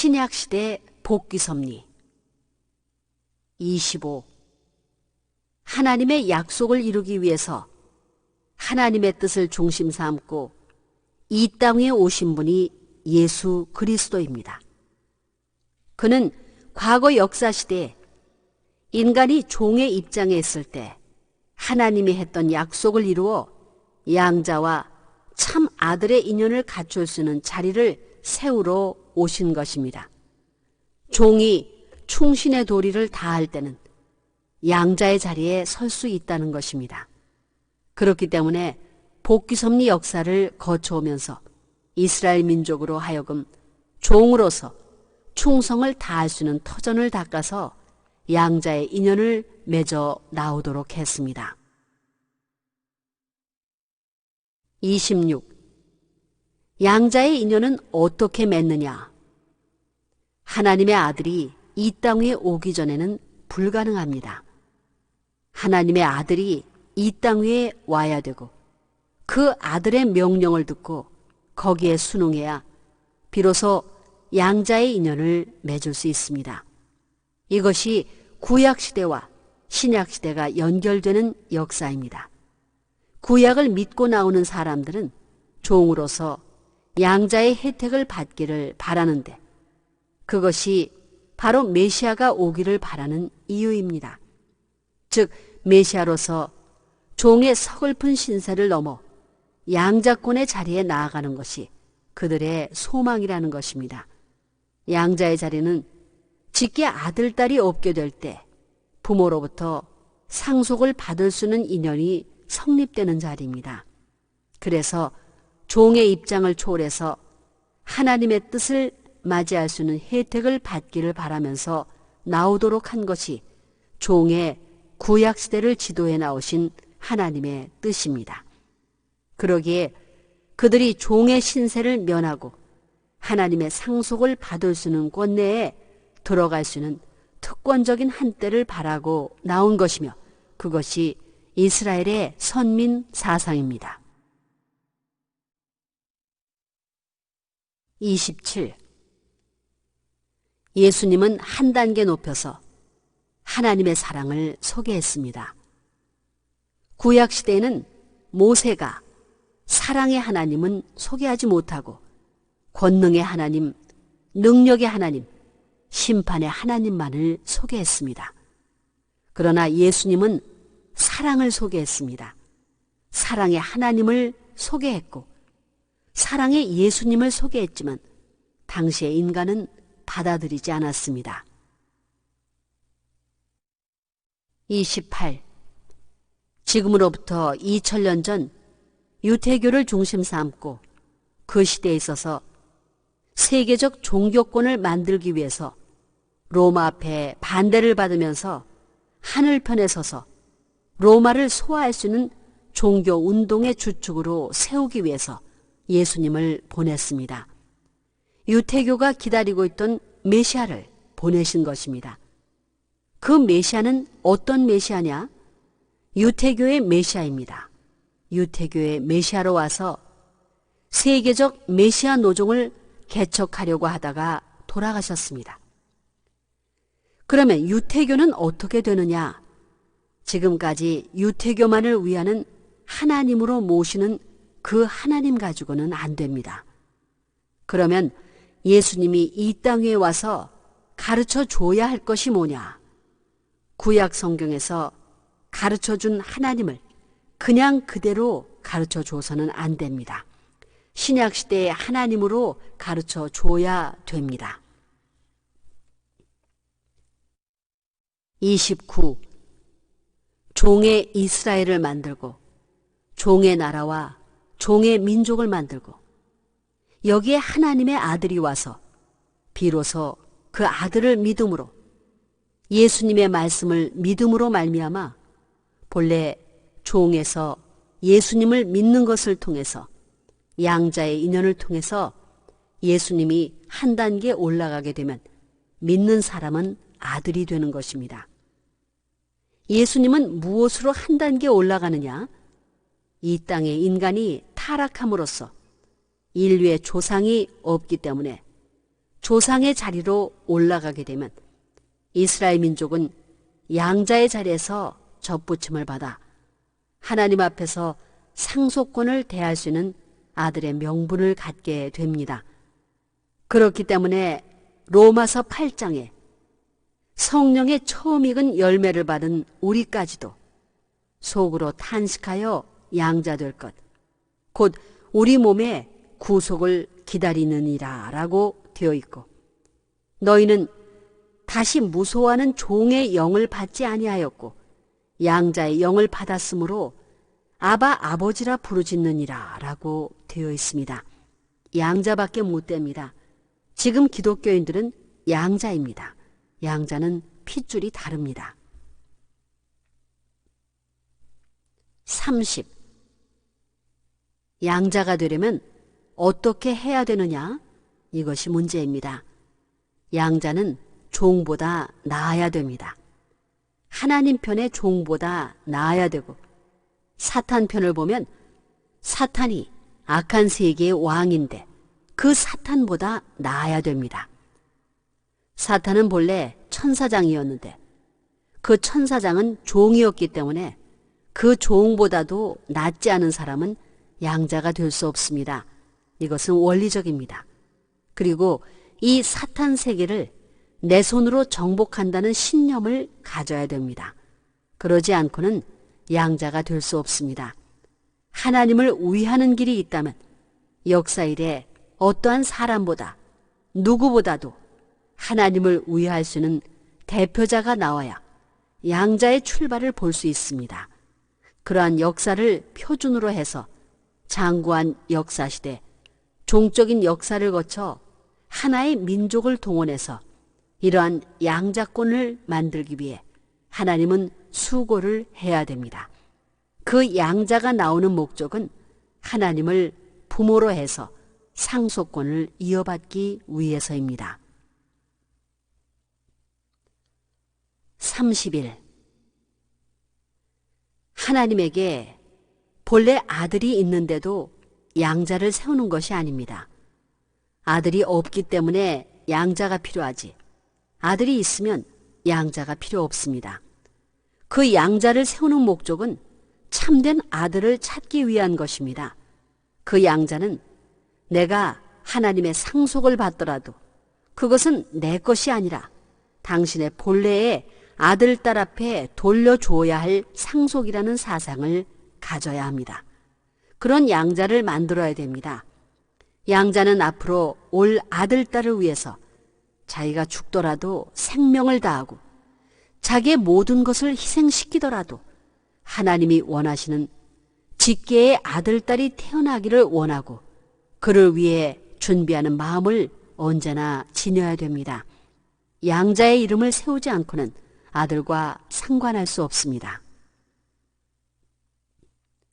신약시대 복귀섭리. 25. 하나님의 약속을 이루기 위해서 하나님의 뜻을 중심 삼고 이 땅에 오신 분이 예수 그리스도입니다. 그는 과거 역사시대에 인간이 종의 입장에 있을 때 하나님이 했던 약속을 이루어 양자와 참 아들의 인연을 갖출 수 있는 자리를 세우러 오신 것입니다. 종이 충신의 도리를 다할 때는 양자의 자리에 설 수 있다는 것입니다. 그렇기 때문에 복귀섭리 역사를 거쳐오면서 이스라엘 민족으로 하여금 종으로서 충성을 다할 수 있는 터전을 닦아서 양자의 인연을 맺어 나오도록 했습니다. 26. 양자의 인연은 어떻게 맺느냐? 하나님의 아들이 이 땅에 오기 전에는 불가능합니다. 하나님의 아들이 이 땅 위에 와야 되고 그 아들의 명령을 듣고 거기에 순응해야 비로소 양자의 인연을 맺을 수 있습니다. 이것이 구약시대와 신약시대가 연결되는 역사입니다. 구약을 믿고 나오는 사람들은 종으로서 양자의 혜택을 받기를 바라는데 그것이 바로 메시아가 오기를 바라는 이유입니다. 즉 메시아로서 종의 서글픈 신세를 넘어 양자권의 자리에 나아가는 것이 그들의 소망이라는 것입니다. 양자의 자리는 직계 아들, 딸이 없게 될 때 부모로부터 상속을 받을 수 있는 인연이 성립되는 자리입니다. 그래서 종의 입장을 초월해서 하나님의 뜻을 맞이할 수 있는 혜택을 받기를 바라면서 나오도록 한 것이 종의 구약시대를 지도해 나오신 하나님의 뜻입니다. 그러기에 그들이 종의 신세를 면하고 하나님의 상속을 받을 수 있는 권내에 들어갈 수 있는 특권적인 한때를 바라고 나온 것이며 그것이 이스라엘의 선민 사상입니다. 27. 예수님은 한 단계 높여서 하나님의 사랑을 소개했습니다. 구약시대에는 모세가 사랑의 하나님은 소개하지 못하고 권능의 하나님, 능력의 하나님, 심판의 하나님만을 소개했습니다. 그러나 예수님은 사랑을 소개했습니다. 사랑의 하나님을 소개했고 사랑의 예수님을 소개했지만 당시의 인간은 받아들이지 않았습니다. 28. 지금으로부터 2000년 전 유태교를 중심 삼고 그 시대에 있어서 세계적 종교권을 만들기 위해서 로마 앞에 반대를 받으면서 하늘편에 서서 로마를 소화할 수 있는 종교 운동의 주축으로 세우기 위해서 예수님을 보냈습니다. 유태교가 기다리고 있던 메시아를 보내신 것입니다. 그 메시아는 어떤 메시아냐? 유태교의 메시아입니다. 유태교의 메시아로 와서 세계적 메시아 노종을 개척하려고 하다가 돌아가셨습니다. 그러면 유태교는 어떻게 되느냐? 지금까지 유태교만을 위하는 하나님으로 모시는 그 하나님 가지고는 안 됩니다. 그러면 예수님이 이 땅에 와서 가르쳐 줘야 할 것이 뭐냐? 구약 성경에서 가르쳐 준 하나님을 그냥 그대로 가르쳐 줘서는 안 됩니다. 신약 시대의 하나님으로 가르쳐 줘야 됩니다. 29. 종의 이스라엘을 만들고 종의 나라와 종의 민족을 만들고 여기에 하나님의 아들이 와서 비로소 그 아들을 믿음으로 예수님의 말씀을 믿음으로 말미암아 본래 종에서 예수님을 믿는 것을 통해서 양자의 인연을 통해서 예수님이 한 단계 올라가게 되면 믿는 사람은 아들이 되는 것입니다. 예수님은 무엇으로 한 단계 올라가느냐? 이 땅에 인간이 타락함으로써 인류의 조상이 없기 때문에 조상의 자리로 올라가게 되면 이스라엘 민족은 양자의 자리에서 접붙임을 받아 하나님 앞에서 상속권을 대할 수 있는 아들의 명분을 갖게 됩니다. 그렇기 때문에 로마서 8장에 성령의 처음 익은 열매를 받은 우리까지도 속으로 탄식하여 양자될 것, 곧 우리 몸의 구속을 기다리느니라 라고 되어 있고, 너희는 다시 무소하는 종의 영을 받지 아니하였고 양자의 영을 받았으므로 아바 아버지라 부르짖느니라 라고 되어 있습니다. 양자밖에 못 됩니다. 지금 기독교인들은 양자입니다. 양자는 핏줄이 다릅니다. 30. 양자가 되려면 어떻게 해야 되느냐? 이것이 문제입니다. 양자는 종보다 나아야 됩니다. 하나님 편의 종보다 나아야 되고, 사탄 편을 보면 사탄이 악한 세계의 왕인데 그 사탄보다 나아야 됩니다. 사탄은 본래 천사장이었는데 그 천사장은 종이었기 때문에 그 종보다도 낫지 않은 사람은 양자가 될 수 없습니다. 이것은 원리적입니다. 그리고 이 사탄 세계를 내 손으로 정복한다는 신념을 가져야 됩니다. 그러지 않고는 양자가 될 수 없습니다. 하나님을 위하는 길이 있다면 역사 이래 어떠한 사람보다 누구보다도 하나님을 위할 수 있는 대표자가 나와야 양자의 출발을 볼 수 있습니다. 그러한 역사를 표준으로 해서 장구한 역사시대, 종적인 역사를 거쳐 하나의 민족을 동원해서 이러한 양자권을 만들기 위해 하나님은 수고를 해야 됩니다. 그 양자가 나오는 목적은 하나님을 부모로 해서 상속권을 이어받기 위해서입니다. 30일. 하나님에게 본래 아들이 있는데도 양자를 세우는 것이 아닙니다. 아들이 없기 때문에 양자가 필요하지, 아들이 있으면 양자가 필요 없습니다. 그 양자를 세우는 목적은 참된 아들을 찾기 위한 것입니다. 그 양자는 내가 하나님의 상속을 받더라도 그것은 내 것이 아니라 당신의 본래의 아들, 딸 앞에 돌려줘야 할 상속이라는 사상을 가져야 합니다. 그런 양자를 만들어야 됩니다. 양자는 앞으로 올 아들, 딸을 위해서 자기가 죽더라도 생명을 다하고 자기의 모든 것을 희생시키더라도 하나님이 원하시는 직계의 아들, 딸이 태어나기를 원하고 그를 위해 준비하는 마음을 언제나 지녀야 됩니다. 양자의 이름을 세우지 않고는 아들과 상관할 수 없습니다.